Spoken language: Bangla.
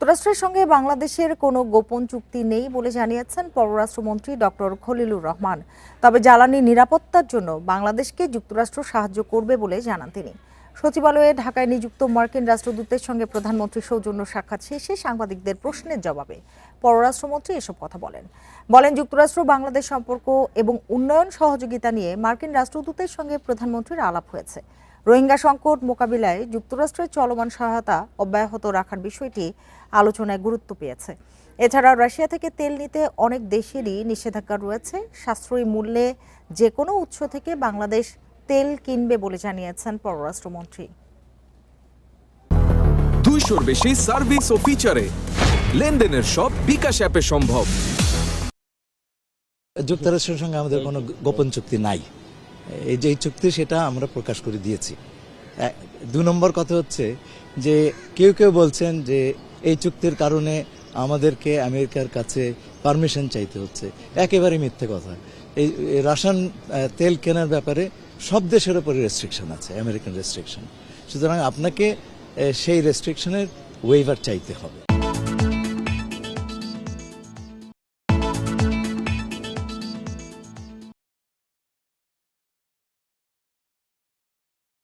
যুক্তরাষ্ট্রের সঙ্গে বাংলাদেশের কোনো গোপন চুক্তি নেই বলে জানিয়েছেন পররাষ্ট্রমন্ত্রী ডক্টর খলিলুর রহমান। তবে জ্বালানি নিরাপত্তার জন্য বাংলাদেশকে যুক্তরাষ্ট্র সাহায্য করবে বলে জানান তিনি। সচিবালয়ে ঢাকায় নিযুক্ত মার্কিন রাষ্ট্রদূতের সঙ্গে প্রধানমন্ত্রীর সৌজন্য সাক্ষাৎ শেষে সাংবাদিকদের প্রশ্নের জবাবে পররাষ্ট্রমন্ত্রী এসব কথা বলেন যুক্তরাষ্ট্র বাংলাদেশ সম্পর্ক এবং উন্নয়ন সহযোগিতা নিয়ে মার্কিন রাষ্ট্রদূতের সঙ্গে প্রধানমন্ত্রীর আলাপ হয়েছে। রোহিঙ্গা সংকট মোকাবিলায় যুক্তরাষ্ট্রের চলমান সহায়তা অব্যাহত রাখার বিষয়টি আলোচনায় গুরুত্ব পেয়েছে। এছাড়া রাশিয়া থেকে তেল নিতে অনেক দেশেরই নিষেধাজ্ঞা রয়েছে। সাশ্রয়ী মূল্যে যে কোনো উৎস থেকে বাংলাদেশ তেল কিনবে বলে জানিয়েছেন পররাষ্ট্রমন্ত্রী। 200-র বেশি সার্ভিস ও ফিচারে লেনদেনের সব বিকাশ অ্যাপে সম্ভব। যুক্তরাষ্ট্রের সঙ্গে আমাদের কোনো গোপন চুক্তি নাই। এই যে চুক্তি সেটা আমরা প্রকাশ করে দিয়েছি। 2 নম্বর কথা হচ্ছে যে কেউ বলছেন যে এই চুক্তির কারণে আমাদেরকে আমেরিকার কাছে পারমিশন চাইতে হচ্ছে। একেবারে মিথ্যে কথা। এই রাশিয়ান তেল কেনার ব্যাপারে সব দেশের উপরে রেস্ট্রিকশন আছে, আমেরিকান রেস্ট্রিকশন। সুতরাং আপনাকে সেই রেস্ট্রিকশনের ওয়েভার চাইতে হবে।